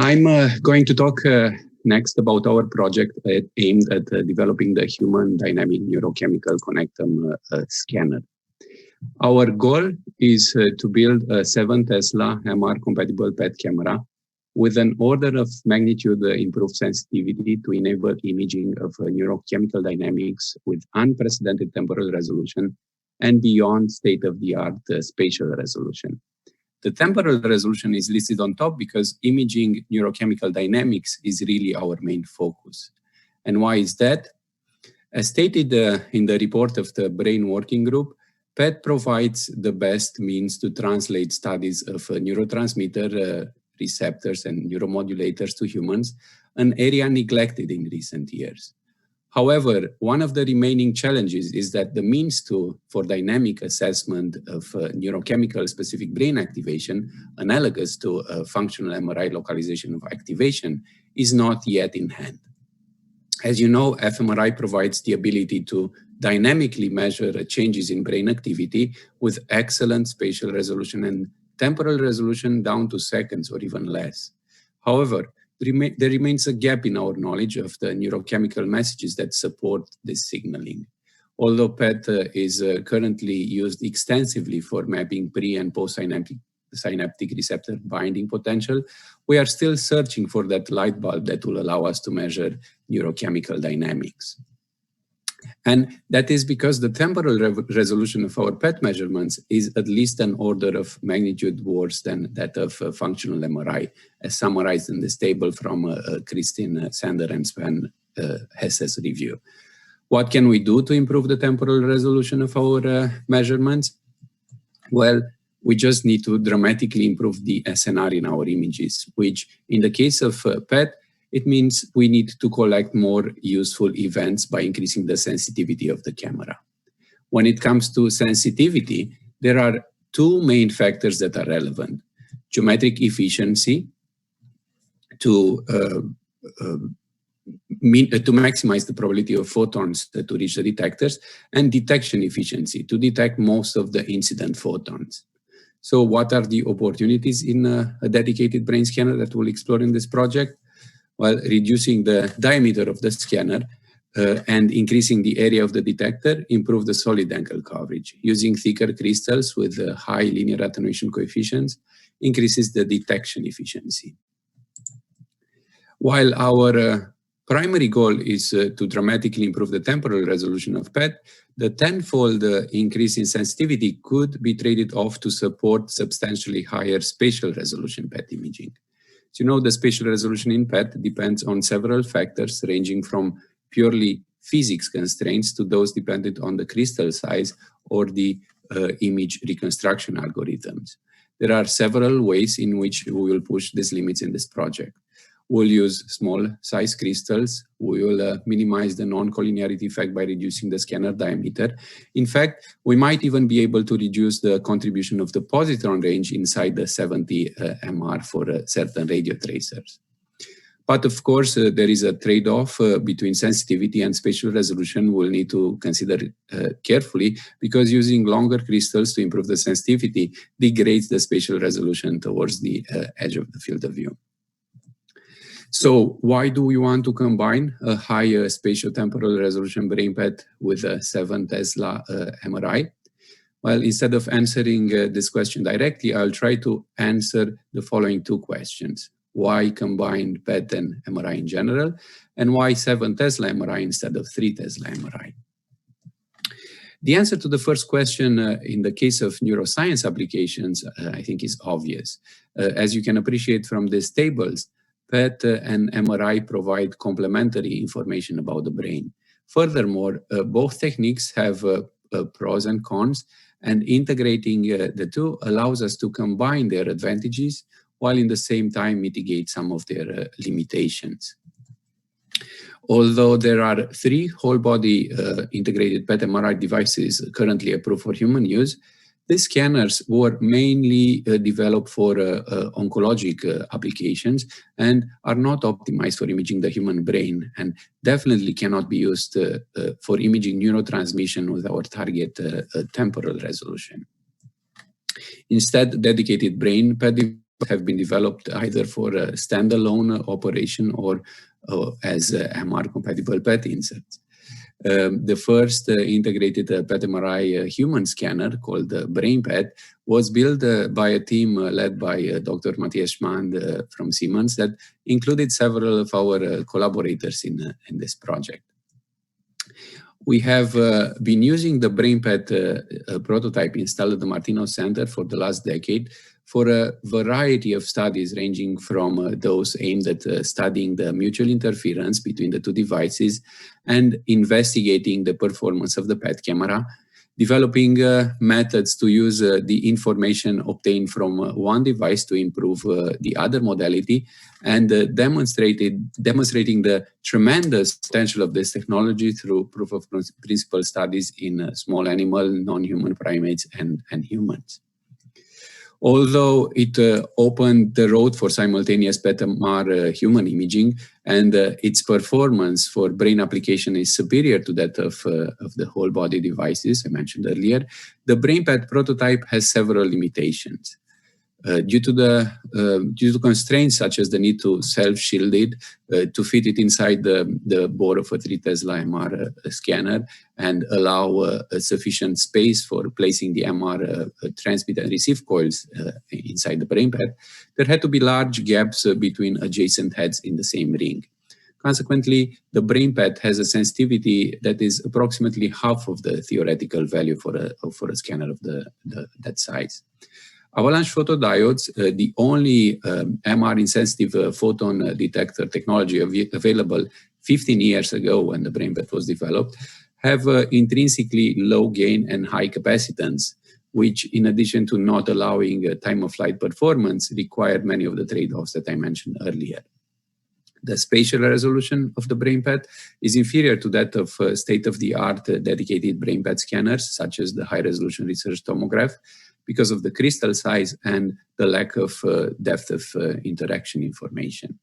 I'm going to talk next about our project aimed at developing the human dynamic neurochemical Connectome scanner. Our goal is to build a 7 Tesla MR compatible PET camera with an order of magnitude improved sensitivity to enable imaging of neurochemical dynamics with unprecedented temporal resolution and beyond state-of-the-art spatial resolution. The temporal resolution is listed on top because imaging neurochemical dynamics is really our main focus. And why is that? As stated in the report of the Brain Working Group, PET provides the best means to translate studies of neurotransmitter receptors and neuromodulators to humans, an area neglected in recent years. However, one of the remaining challenges is that the means for dynamic assessment of neurochemical specific brain activation, analogous to functional MRI localization of activation, is not yet in hand. As you know, fMRI provides the ability to dynamically measure changes in brain activity with excellent spatial resolution and temporal resolution down to seconds or even less. However, there remains a gap in our knowledge of the neurochemical messages that support this signaling. Although PET is currently used extensively for mapping pre- and post-synaptic receptor binding potential, we are still searching for that light bulb that will allow us to measure neurochemical dynamics. And that is because the temporal resolution of our PET measurements is at least an order of magnitude worse than that of functional MRI, as summarized in this table from Christine Sander and Sven Hesse's review. What can we do to improve the temporal resolution of our measurements? Well, we just need to dramatically improve the SNR in our images, which in the case of PET, it means we need to collect more useful events by increasing the sensitivity of the camera. When it comes to sensitivity, there are two main factors that are relevant: geometric efficiency to maximize the probability of photons to reach the detectors, and detection efficiency to detect most of the incident photons. So what are the opportunities in a dedicated brain scanner that we'll explore in this project? Well, reducing the diameter of the scanner and increasing the area of the detector improve the solid angle coverage. Using thicker crystals with high linear attenuation coefficients increases the detection efficiency. While our primary goal is to dramatically improve the temporal resolution of PET, the tenfold increase in sensitivity could be traded off to support substantially higher spatial resolution PET imaging. So you know, the spatial resolution in PET depends on several factors ranging from purely physics constraints to those dependent on the crystal size or the image reconstruction algorithms. There are several ways in which we will push these limits in this project. We'll use small size crystals. We will minimize the non-collinearity effect by reducing the scanner diameter. In fact, we might even be able to reduce the contribution of the positron range inside the 70 MR for certain radio tracers. But of course, there is a trade-off between sensitivity and spatial resolution we'll need to consider carefully, because using longer crystals to improve the sensitivity degrades the spatial resolution towards the edge of the field of view. So why do we want to combine a higher spatio-temporal resolution BrainPET with a 7 Tesla MRI? Well, instead of answering this question directly, I'll try to answer the following two questions. Why combine PET and MRI in general? And why 7 Tesla MRI instead of 3 Tesla MRI? The answer to the first question in the case of neuroscience applications, I think is obvious. As you can appreciate from these tables, PET and MRI provide complementary information about the brain. Furthermore, both techniques have pros and cons, and integrating the two allows us to combine their advantages while in the same time mitigate some of their limitations. Although there are 3 whole-body integrated PET MRI devices currently approved for human use, these scanners were mainly developed for oncologic applications and are not optimized for imaging the human brain, and definitely cannot be used for imaging neurotransmission with our target temporal resolution. Instead, dedicated brain PET have been developed either for a standalone operation or as MR-compatible PET inserts. The first integrated PET MRI human scanner called BrainPET was built by a team led by Dr. Matthias Schmand from Siemens that included several of our collaborators in this project. We have been using the BrainPET prototype installed at the Martinos Center for the last decade for a variety of studies ranging from those aimed at studying the mutual interference between the two devices and investigating the performance of the PET camera, developing methods to use the information obtained from one device to improve the other modality, and demonstrating the tremendous potential of this technology through proof of principle studies in small animal, non-human primates, and humans. Although it opened the road for simultaneous PET-MR human imaging, and its performance for brain application is superior to that of the whole body devices I mentioned earlier, the BrainPET prototype has several limitations. Due to constraints such as the need to self-shield it, to fit it inside the bore of a 3 Tesla MR scanner and allow a sufficient space for placing the MR transmit and receive coils inside the BrainPET, there had to be large gaps between adjacent heads in the same ring. Consequently, the BrainPET has a sensitivity that is approximately half of the theoretical value for a scanner of that size. Avalanche photodiodes, the only MR-insensitive photon detector technology available 15 years ago when the BrainPET was developed, have intrinsically low gain and high capacitance, which, in addition to not allowing time-of-flight performance, require many of the trade-offs that I mentioned earlier. The spatial resolution of the BrainPET is inferior to that of state-of-the-art dedicated BrainPET scanners, such as the high-resolution research tomograph, because of the crystal size and the lack of depth of interaction information.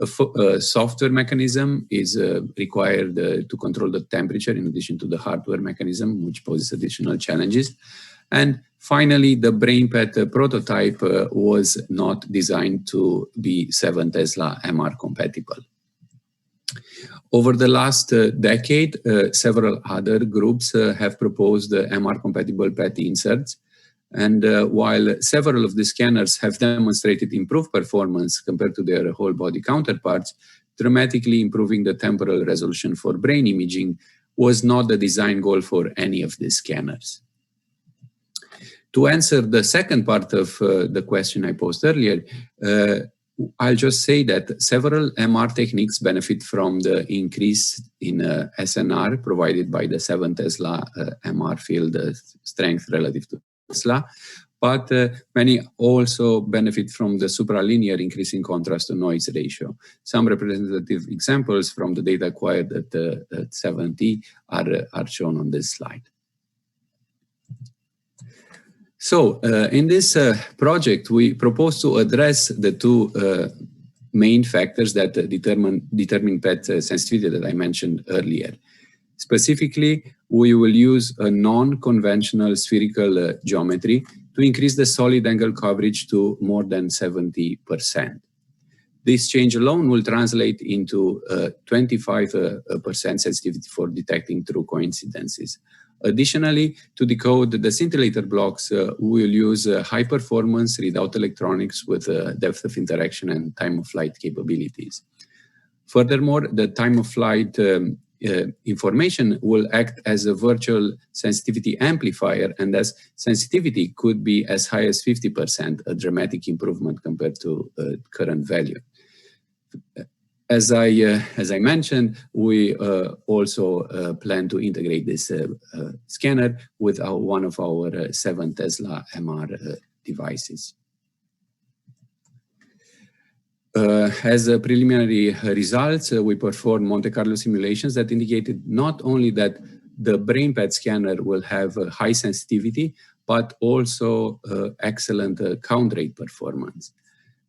A software mechanism is required to control the temperature in addition to the hardware mechanism, which poses additional challenges. And finally, the BrainPET prototype was not designed to be 7 Tesla MR compatible. Over the last decade, several other groups have proposed MR-compatible PET inserts. And while several of the scanners have demonstrated improved performance compared to their whole body counterparts, dramatically improving the temporal resolution for brain imaging was not the design goal for any of these scanners. To answer the second part of the question I posed earlier, I'll just say that several MR techniques benefit from the increase in SNR provided by the 7 Tesla MR field strength relative to Tesla, but many also benefit from the supralinear increase in contrast to noise ratio. Some representative examples from the data acquired at 7T are shown on this slide. So in this project, we propose to address the two main factors that determine PET sensitivity that I mentioned earlier. Specifically, we will use a non-conventional spherical geometry to increase the solid angle coverage to more than 70%. This change alone will translate into 25% sensitivity for detecting true coincidences. Additionally, to decode the scintillator blocks, we will use high-performance readout electronics with depth of interaction and time-of-flight capabilities. Furthermore, the time-of-flight information will act as a virtual sensitivity amplifier, and thus sensitivity could be as high as 50%, a dramatic improvement compared to current value. As I mentioned, we also plan to integrate this scanner with one of our 7 Tesla MR devices. As a preliminary results, we performed Monte Carlo simulations that indicated not only that the BrainPET scanner will have a high sensitivity, but also excellent count rate performance.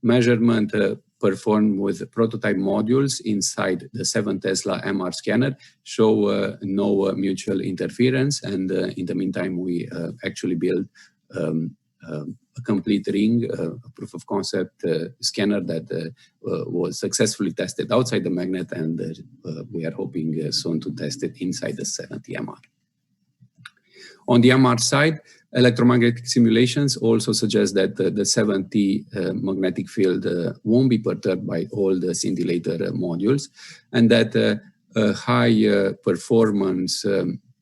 Measurement performed with prototype modules inside the 7 Tesla MR scanner show no mutual interference, and in the meantime, we actually built a complete ring, a proof of concept scanner that was successfully tested outside the magnet, and we are hoping soon to test it inside the 70 MR. On the MR side, electromagnetic simulations also suggest that the 70 magnetic field won't be perturbed by all the scintillator modules, and that a high performance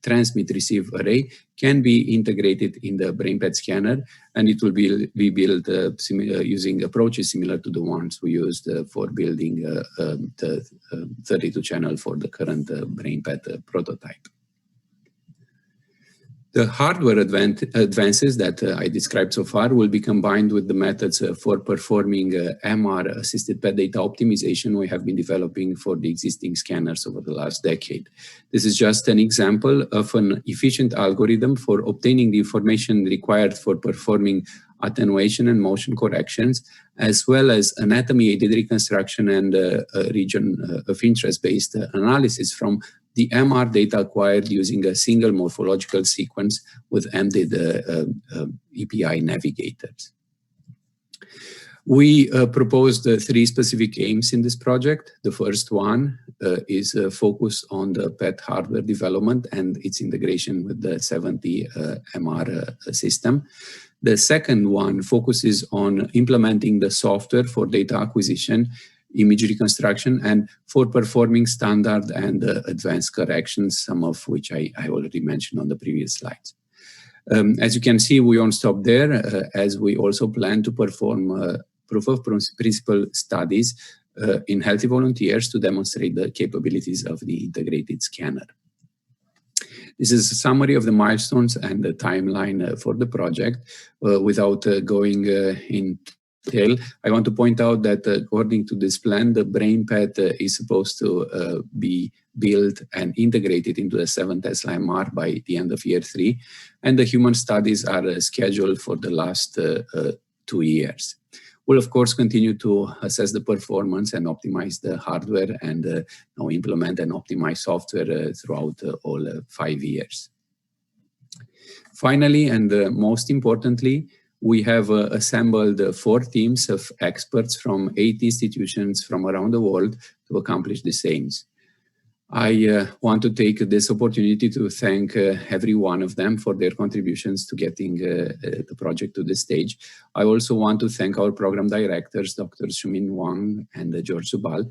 transmit-receive array can be integrated in the BrainPET scanner, and it will be built using approaches similar to the ones we used for building the 32 channel for the current BrainPET prototype. The hardware advances that I described so far will be combined with the methods for performing MR-assisted PET data optimization we have been developing for the existing scanners over the last decade. This is just an example of an efficient algorithm for obtaining the information required for performing attenuation and motion corrections, as well as anatomy-aided reconstruction and region of interest-based analysis from the MR data acquired using a single morphological sequence with embedded EPI navigators. We proposed 3 specific aims in this project. The first one is focus on the PET hardware development and its integration with the 70 MR system. The second one focuses on implementing the software for data acquisition, image reconstruction, and for performing standard and advanced corrections, some of which I already mentioned on the previous slides. As you can see, we won't stop there, as we also plan to perform proof of principle studies in healthy volunteers to demonstrate the capabilities of the integrated scanner. This is a summary of the milestones and the timeline for the project. Without going in detail, I want to point out that according to this plan, the BrainPET is supposed to be built and integrated into the 7 Tesla MR by the end of year 3, and the human studies are scheduled for the last 2 years. We'll of course continue to assess the performance and optimize the hardware and implement and optimize software throughout all 5 years. Finally, and most importantly, we have assembled 4 teams of experts from 8 institutions from around the world to accomplish the same. I want to take this opportunity to thank every one of them for their contributions to getting the project to this stage. I also want to thank our program directors, Dr. Shumin Wang and George Zubal.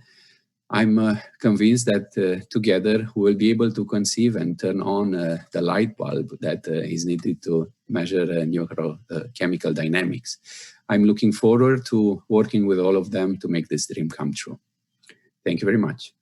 I'm convinced that together we will be able to conceive and turn on the light bulb that is needed to measure neurochemical dynamics. I'm looking forward to working with all of them to make this dream come true. Thank you very much.